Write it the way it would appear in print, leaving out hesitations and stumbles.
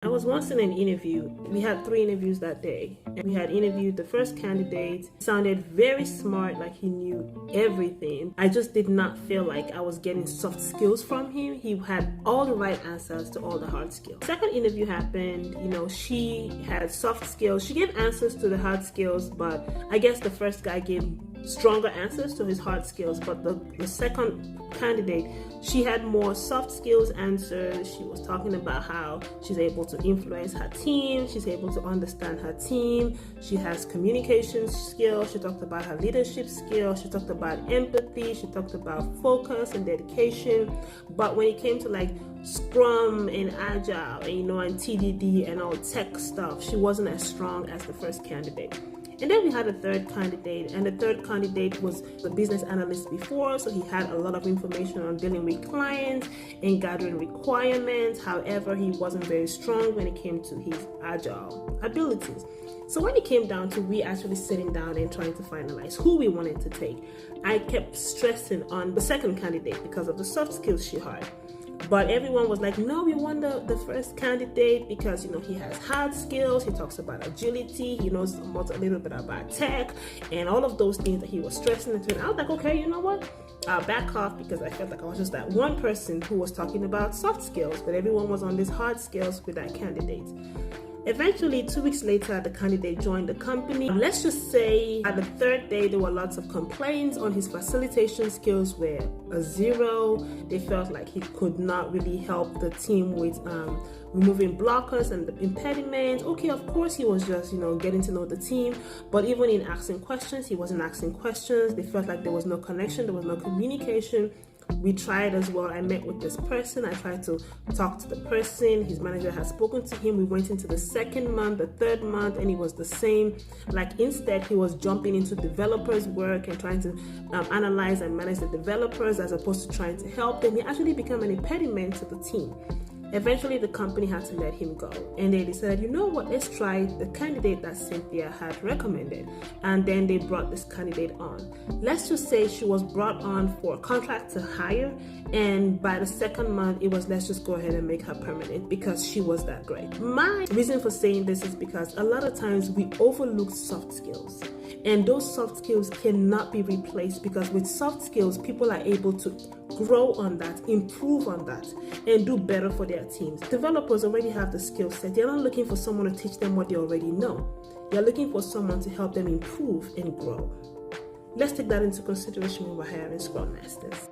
I was once in an interview. We had 3 interviews that day. And we had interviewed the first candidate. He sounded very smart, like he knew everything. I just did not feel like I was getting soft skills from him. He had all the right answers to all the hard skills. Second interview happened, she had soft skills. She gave answers to the hard skills, but I guess the first guy gave stronger answers to his hard skills, but the second candidate, she had more soft skills answers. She was talking about how she's able to influence her team, she's able to understand her team, she has communication skills, she talked about her leadership skills, she talked about empathy, she talked about focus and dedication. But when it came to like Scrum and Agile and TDD and all tech stuff, she wasn't as strong as the first candidate. And then we had a third candidate, and the third candidate was the business analyst before, so he had a lot of information on dealing with clients and gathering requirements. However, he wasn't very strong when it came to his agile abilities. So when it came down to we actually sitting down and trying to finalize who we wanted to take, I kept stressing on the second candidate because of the soft skills she had. But everyone was like, no, we want the first candidate because, he has hard skills. He talks about agility. He knows a little bit about tech and all of those things that he was stressing into. And I was like, okay, you know what? I'll back off because I felt like I was just that one person who was talking about soft skills, but everyone was on these hard skills with that candidate. Eventually, 2 weeks later, the candidate joined the company. Let's just say at the third day, there were lots of complaints on his facilitation skills were a 0. They felt like he could not really help the team with removing blockers and the impediments. Okay, of course, he was just, getting to know the team. But even in asking questions, he wasn't asking questions. They felt like there was no connection, there was no communication. We tried as well. I met with this person. I tried to talk to the person. His manager had spoken to him. We went into the second month, the third month, and it was the same. Like instead, he was jumping into developers' work and trying to analyze and manage the developers as opposed to trying to help them. He actually became an impediment to the team. Eventually, the company had to let him go. And they decided, you know what, let's try the candidate that Cynthia had recommended. And then they brought this candidate on. Let's just say she was brought on for a contract to hire. And by the second month, it was, let's just go ahead and make her permanent because she was that great. My reason for saying this is because a lot of times we overlook soft skills. And those soft skills cannot be replaced because with soft skills, people are able to grow on that, improve on that, and do better for their teams. Developers already have the skill set. They're not looking for someone to teach them what they already know. They're looking for someone to help them improve and grow. Let's take that into consideration when we're hiring Scrum Masters.